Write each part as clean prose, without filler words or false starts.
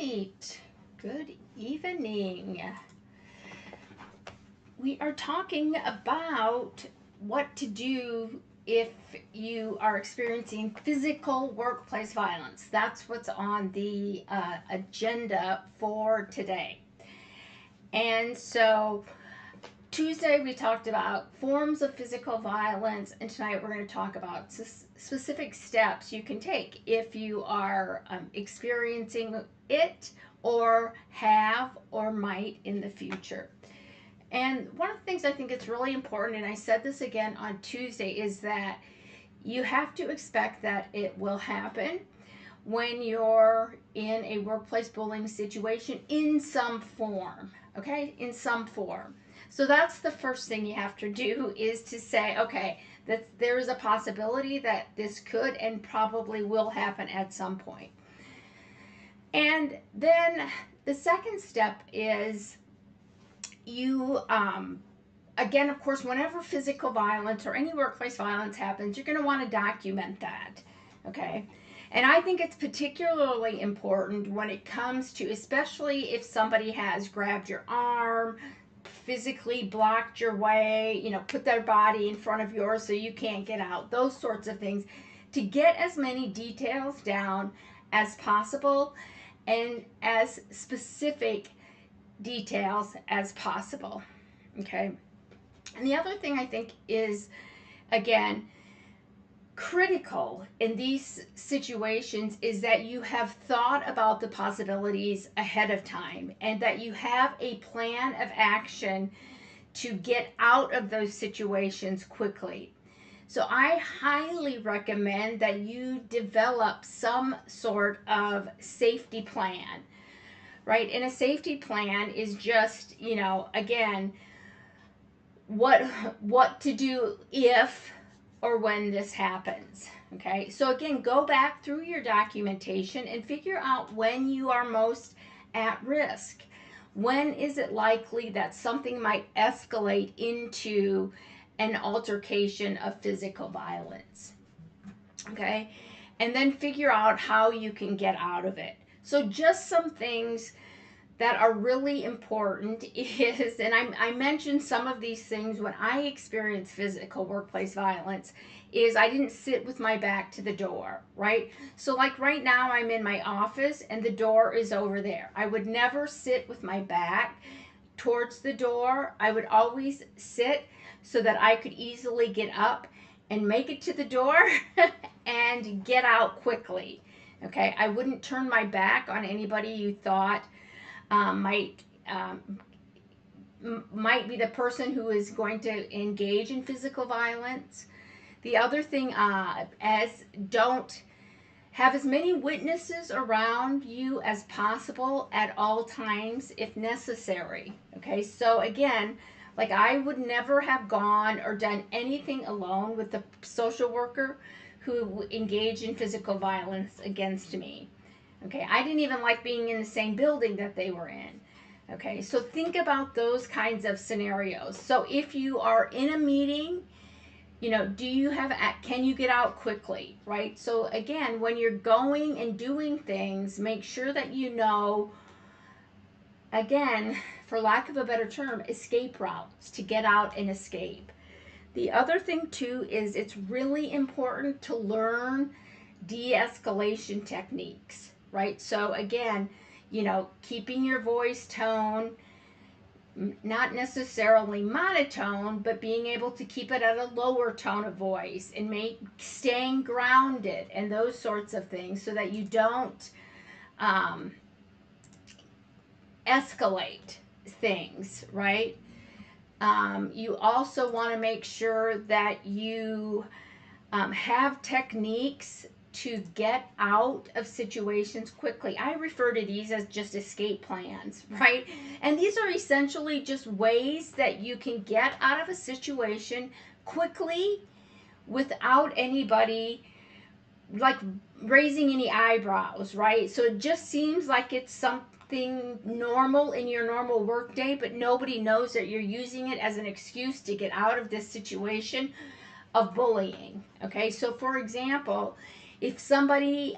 right. Good evening. We are talking about what to do if you are experiencing physical workplace violence. That's what's on the agenda for today. And so Tuesday we talked about forms of physical violence, and tonight we're going to talk about specific steps you can take if you are experiencing it or have or might in the future. And one of the things I think it's really important, and I said this again on Tuesday, is that you have to expect that it will happen when you're in a workplace bullying situation in some form, okay? In some form. So that's the first thing you have to do, is to say, okay, that there is a possibility that this could and probably will happen at some point. And then the second step is you, again, of course, whenever physical violence or any workplace violence happens, you're going to want to document that, okay? And I think it's particularly important when it comes to, especially if somebody has grabbed your arm, physically blocked your way, put their body in front of yours so you can't get out, those sorts of things, to get as many details down as possible and as specific details as possible, okay? And the other thing I think is, again, critical in these situations is that you have thought about the possibilities ahead of time and that you have a plan of action to get out of those situations quickly. So I highly recommend that you develop some sort of safety plan, right? And a safety plan is just, again, what to do if or when this happens. Okay, so again, go back through your documentation and figure out when you are most at risk. When is it likely that something might escalate into an altercation of physical violence? Okay, and then figure out how you can get out of it. So just some things that are really important is, and I mentioned some of these things when I experienced physical workplace violence, is I didn't sit with my back to the door, right? So like right now I'm in my office and the door is over there. I would never sit with my back towards the door. I would always sit so that I could easily get up and make it to the door and get out quickly, okay? I wouldn't turn my back on anybody you thought might be the person who is going to engage in physical violence. The other thing, don't have as many witnesses around you as possible at all times if necessary. Okay, so again, like I would never have gone or done anything alone with the social worker who engaged in physical violence against me. Okay, I didn't even like being in the same building that they were in. Okay, so think about those kinds of scenarios. So if you are in a meeting, can you get out quickly, right? So again, when you're going and doing things, make sure that again, for lack of a better term, escape routes to get out and escape. The other thing too is it's really important to learn de-escalation techniques. Right? So again, keeping your voice tone, not necessarily monotone, but being able to keep it at a lower tone of voice and staying grounded and those sorts of things so that you don't escalate things, right? You also want to make sure that you have techniques to get out of situations quickly. I refer to these as just escape plans, right? And these are essentially just ways that you can get out of a situation quickly without anybody like raising any eyebrows, right? So it just seems like it's something normal in your normal workday, but nobody knows that you're using it as an excuse to get out of this situation of bullying. Okay, so for example, if somebody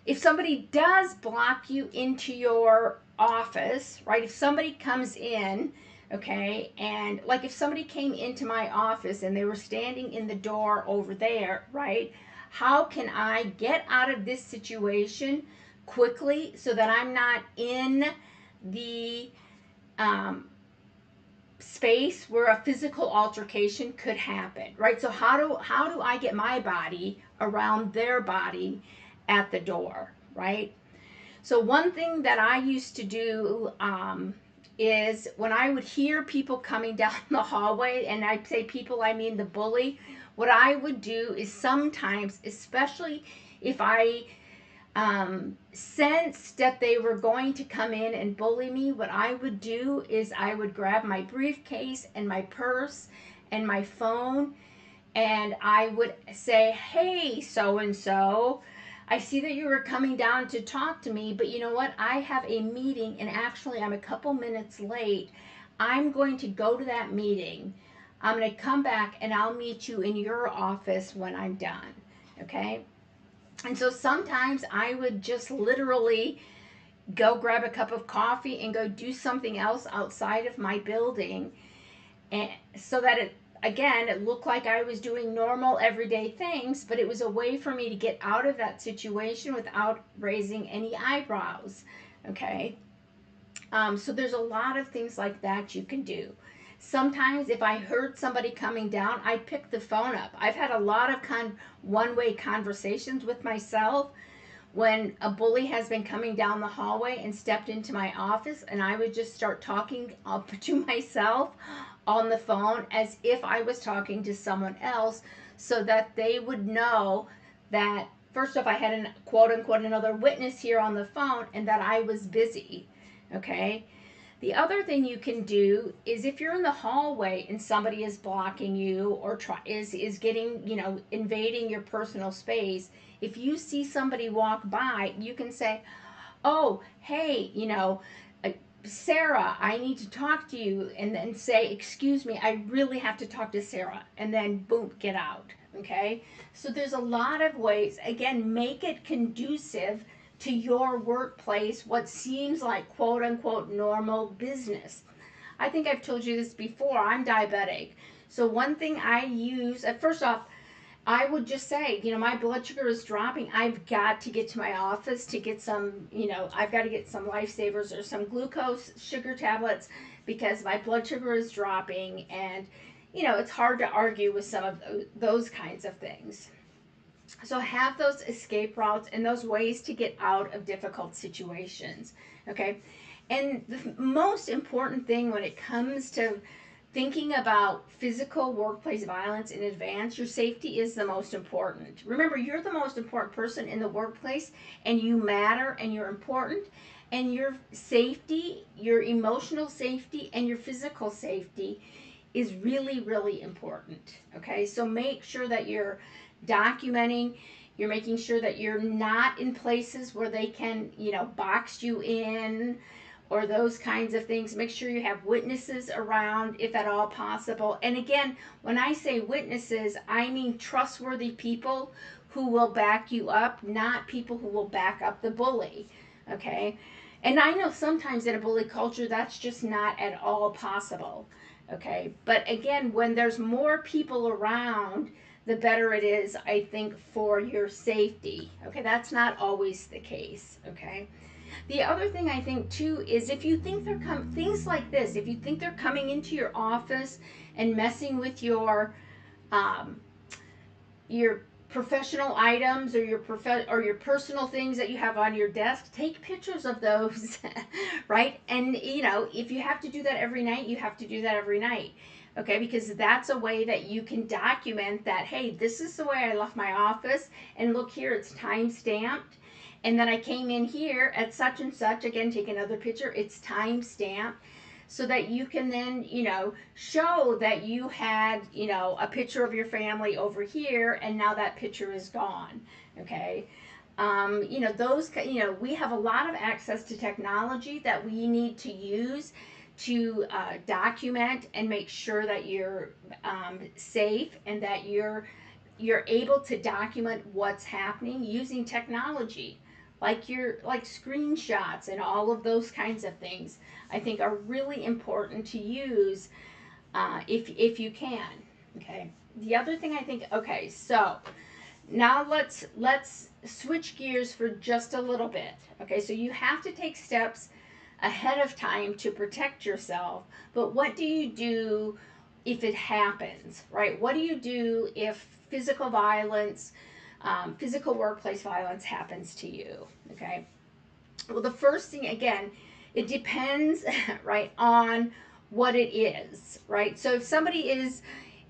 if somebody does block you into your office, right? If somebody comes in, okay, and like if somebody came into my office and they were standing in the door over there, right? How can I get out of this situation quickly so that I'm not in the um, space where a physical altercation could happen, right? So how do I get my body around their body at the door, right? So one thing that I used to do is when I would hear people coming down the hallway, and I say people, I mean the bully. What I would do is sometimes, especially if I sensed that they were going to come in and bully me, what I would do is I would grab my briefcase and my purse and my phone, and I would say, "Hey, so and so, I see that you were coming down to talk to me, but you know what? I have a meeting, and actually, I'm a couple minutes late. I'm going to go to that meeting. I'm going to come back, and I'll meet you in your office when I'm done." Okay? And so sometimes I would just literally go grab a cup of coffee and go do something else outside of my building, and so that it looked like I was doing normal everyday things, but it was a way for me to get out of that situation without raising any eyebrows. Okay. So there's a lot of things like that you can do. Sometimes if I heard somebody coming down, I pick the phone up. I've had a lot of one-way conversations with myself when a bully has been coming down the hallway and stepped into my office, and I would just start talking up to myself on the phone as if I was talking to someone else, so that they would know that first off I had an quote unquote another witness here on the phone and that I was busy. Okay. The other thing you can do is if you're in the hallway and somebody is blocking you or is getting, invading your personal space, if you see somebody walk by, you can say, "Oh, hey, uh, Sarah, I need to talk to you," and then say, "Excuse me, I really have to talk to Sarah," and then boom, get out. Okay? So there's a lot of ways. Again, make it conducive to your workplace, what seems like quote unquote normal business. I think I've told you this before. I'm diabetic. So one thing I use, first off, I would just say, my blood sugar is dropping. I've got to get to my office to get some, I've got to get some lifesavers or some glucose sugar tablets because my blood sugar is dropping. And, it's hard to argue with some of those kinds of things. So have those escape routes and those ways to get out of difficult situations. Okay. And the most important thing when it comes to thinking about physical workplace violence in advance, your safety is the most important. Remember, you're the most important person in the workplace, and you matter, and you're important, and your safety, your emotional safety, and your physical safety is really, really important. Okay, so make sure that you're documenting. You're making sure that you're not in places where they can, box you in or those kinds of things. Make sure you have witnesses around if at all possible. And again, when I say witnesses, I mean trustworthy people who will back you up, not people who will back up the bully. Okay? And I know sometimes in a bully culture that's just not at all possible. Okay? But again, when there's more people around, the better it is, I think, for your safety. Okay, that's not always the case. Okay. The other thing I think too is if you think things like this, if you think they're coming into your office and messing with um, your professional items or your personal things that you have on your desk, take pictures of those, right? And if you have to do that every night, you have to do that every night. Okay, because that's a way that you can document that, hey, this is the way I left my office, and look here, it's time stamped. And then I came in here at such and such, again, take another picture, it's time stamped, so that you can then, show that you had, a picture of your family over here, and now that picture is gone. Okay. We have a lot of access to technology that we need to use to document and make sure that you're safe and that you're able to document what's happening using technology. like screenshots and all of those kinds of things, I think are really important to use if you can. Okay. The other thing I think. Okay, so now let's switch gears for just a little bit. Okay, so you have to take steps ahead of time to protect yourself, but what do you do if it happens, right? What do you do if physical violence, physical workplace violence happens to you? Okay, well, the first thing, again, it depends right on what it is, right? So if somebody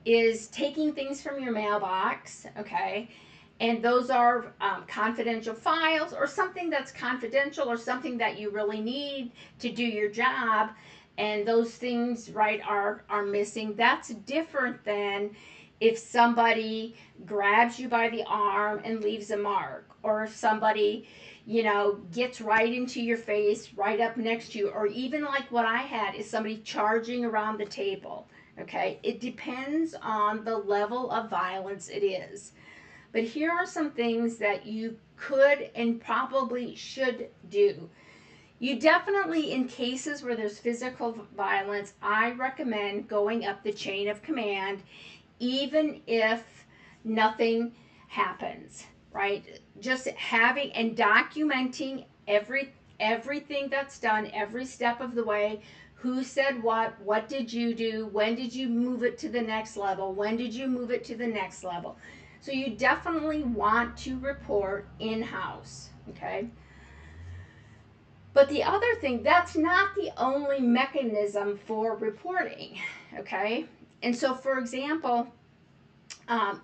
is taking things from your mailbox, okay, and those are confidential files or something that's confidential or something that you really need to do your job, and those things, right, are missing, that's different than if somebody grabs you by the arm and leaves a mark, or if somebody, gets right into your face, right up next to you, or even like what I had is somebody charging around the table. Okay, it depends on the level of violence it is. But here are some things that you could and probably should do. You definitely, in cases where there's physical violence, I recommend going up the chain of command, even if nothing happens, right? Just having and documenting everything that's done, every step of the way. Who said what did you do, when did you move it to the next level, when did you move it to the next level. So you definitely want to report in-house, okay? But the other thing, that's not the only mechanism for reporting, okay? And so, for example,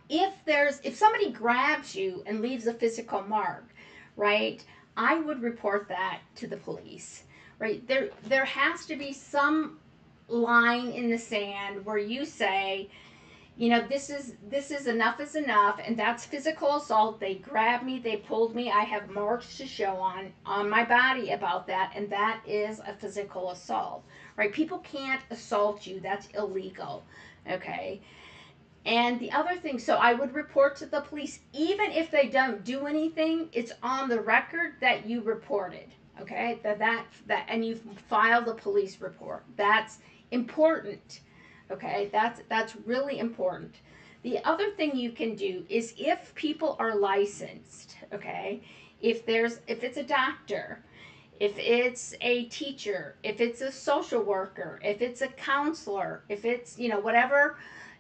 if somebody grabs you and leaves a physical mark, right? I would report that to the police, right? There has to be some line in the sand where you say, this is enough is enough, and that's physical assault. They grabbed me, they pulled me, I have marks to show on my body about that, and that is a physical assault, right? People can't assault you, that's illegal, okay? And the other thing, so I would report to the police, even if they don't do anything, it's on the record that you reported, okay? That and you filed a police report. That's important, okay? That's really important. The other thing you can do is if people are licensed, okay? If it's a doctor, if it's a teacher, if it's a social worker, if it's a counselor, if it's, whatever,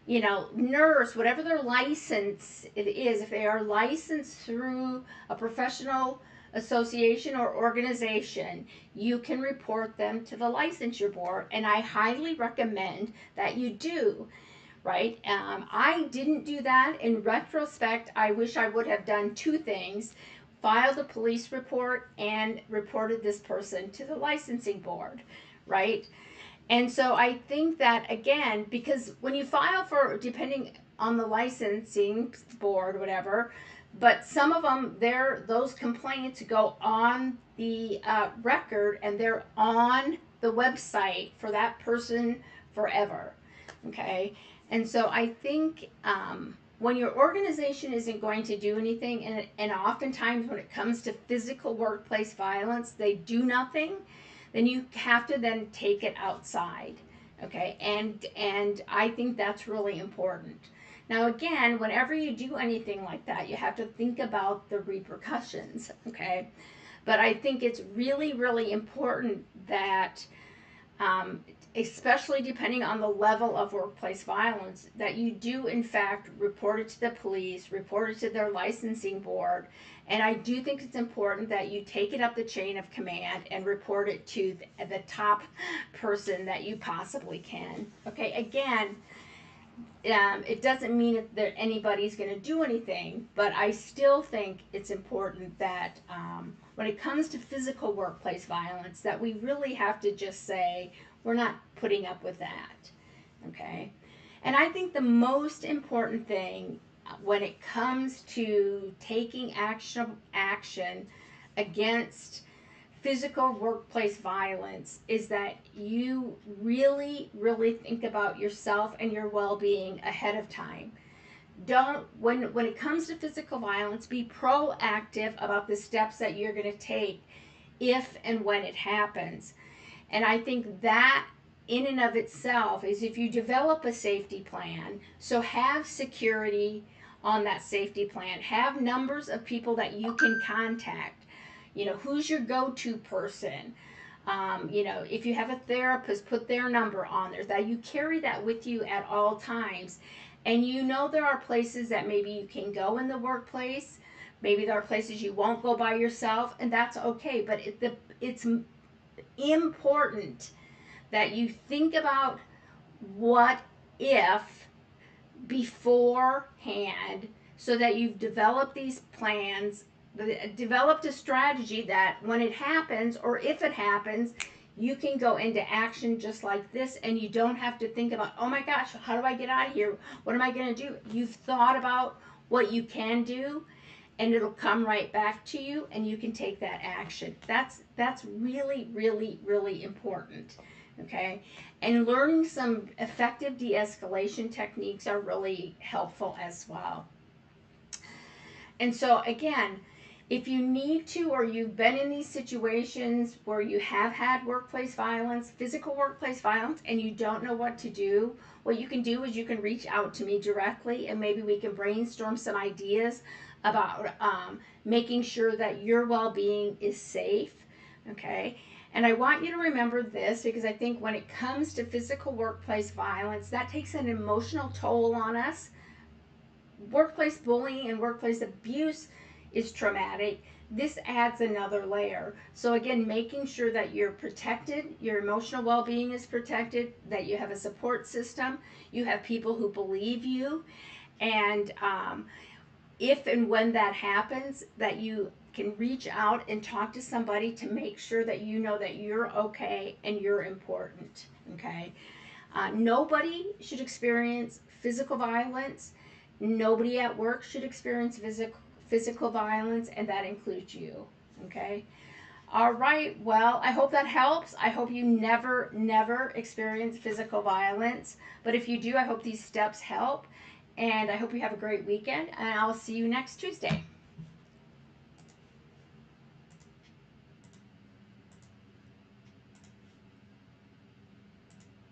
nurse, whatever their license it is, if they are licensed through a professional association or organization, you can report them to the licensure board, and I highly recommend that you do. Right? I didn't do that. In retrospect, I wish I would have done two things: filed a police report and reported this person to the licensing board, right? And so I think that, again, because when you file for, depending on the licensing board, whatever, but some of them, those complaints go on the record, and they're on the website for that person forever. Okay, and so I think when your organization isn't going to do anything, and oftentimes when it comes to physical workplace violence, they do nothing, then you have to then take it outside, okay? And I think that's really important. Now, again, whenever you do anything like that, you have to think about the repercussions, okay? But I think it's really, really important that, especially depending on the level of workplace violence, that you do in fact report it to the police, report it to their licensing board, and I do think it's important that you take it up the chain of command and report it to the top person that you possibly can. Okay, again, it doesn't mean that anybody's going to do anything, but I still think it's important that when it comes to physical workplace violence, that we really have to just say, we're not putting up with that, okay? And I think the most important thing when it comes to taking action against physical workplace violence is that you really, really think about yourself and your well-being ahead of time. don't, when it comes to physical violence, be proactive about the steps that you're going to take if and when it happens. And I think that in and of itself is, if you develop a safety plan, so have security on that safety plan, have numbers of people that you can contact. You know, who's your go-to person? You know, if you have a therapist, put their number on there, that you carry that with you at all times. And you know, there are places that maybe you can go in the workplace. Maybe there are places you won't go by yourself, and that's okay. But it's important that you think about what if beforehand, so that you've developed these plans, developed a strategy that when it happens, or if it happens, you can go into action just like this, and you don't have to think about, oh my gosh, how do I get out of here? What am I going to do? You've thought about what you can do, and it'll come right back to you, and you can take that action. That's really, really, really important. Okay, and learning some effective de-escalation techniques are really helpful as well. And so again, if you need to, or you've been in these situations where you have had workplace violence, physical workplace violence, and you don't know what to do, what you can do is you can reach out to me directly, and maybe we can brainstorm some ideas about making sure that your well-being is safe. Okay, and I want you to remember this, because I think when it comes to physical workplace violence, that takes an emotional toll on us. Workplace bullying and workplace abuse is traumatic. This adds another layer. So again, making sure that you're protected, your emotional well-being is protected, that you have a support system, you have people who believe you, and if and when that happens, that you can reach out and talk to somebody to make sure that you know that you're okay and you're important. Okay, nobody should experience physical violence. Nobody at work should experience physical violence, and that includes you. Okay. All right. Well, I hope that helps. I hope you never experience physical violence. But if you do, I hope these steps help. And I hope you have a great weekend. And I'll see you next Tuesday.